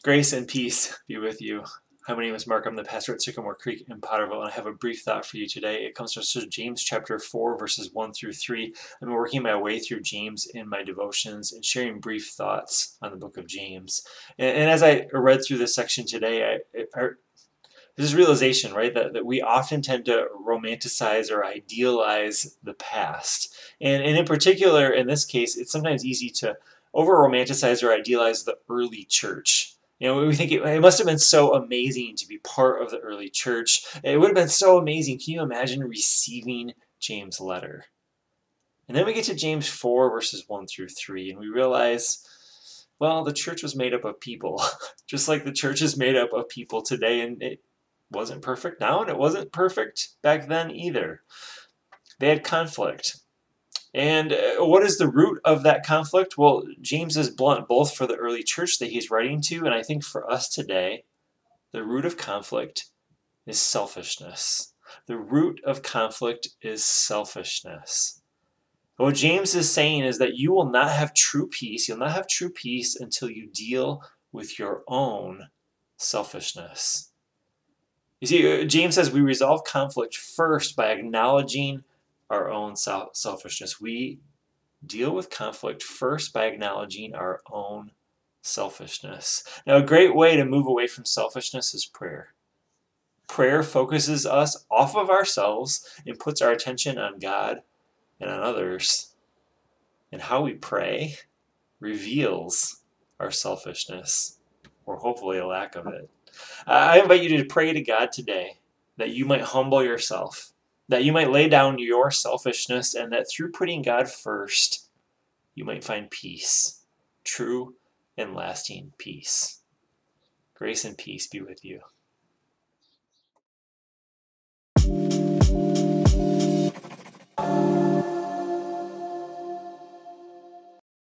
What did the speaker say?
Grace and peace be with you. Hi, my name is Mark. I'm the pastor at Sycamore Creek in Potterville, and I have a brief thought for you today. It comes from James chapter 4, verses 1 through 3. I've been working my way through James in my devotions and sharing brief thoughts on the book of James. And as I read through this section today, there's this realization, right, that we often tend to romanticize or idealize the past. And in particular, in this case, it's sometimes easy to over romanticize or idealize the early church. You know, we think it must have been so amazing to be part of the early church. It would have been so amazing. Can you imagine receiving James' letter? And then we get to James 4, verses 1 through 3, and we realize, well, the church was made up of people, just like the church is made up of people today, and it wasn't perfect now, and it wasn't perfect back then either. They had conflict. And what is the root of that conflict? Well, James is blunt, both for the early church that he's writing to, and I think for us today, the root of conflict is selfishness. The root of conflict is selfishness. What James is saying is that you will not have true peace. You'll not have true peace until you deal with your own selfishness. You see, James says we resolve conflict first by acknowledging our own selfishness. We deal with conflict first by acknowledging our own selfishness. Now, a great way to move away from selfishness is prayer. Prayer focuses us off of ourselves and puts our attention on God and on others. And how we pray reveals our selfishness, or hopefully a lack of it. I invite you to pray to God today that you might humble yourself, that you might lay down your selfishness, and that through putting God first, you might find peace, true and lasting peace. Grace and peace be with you.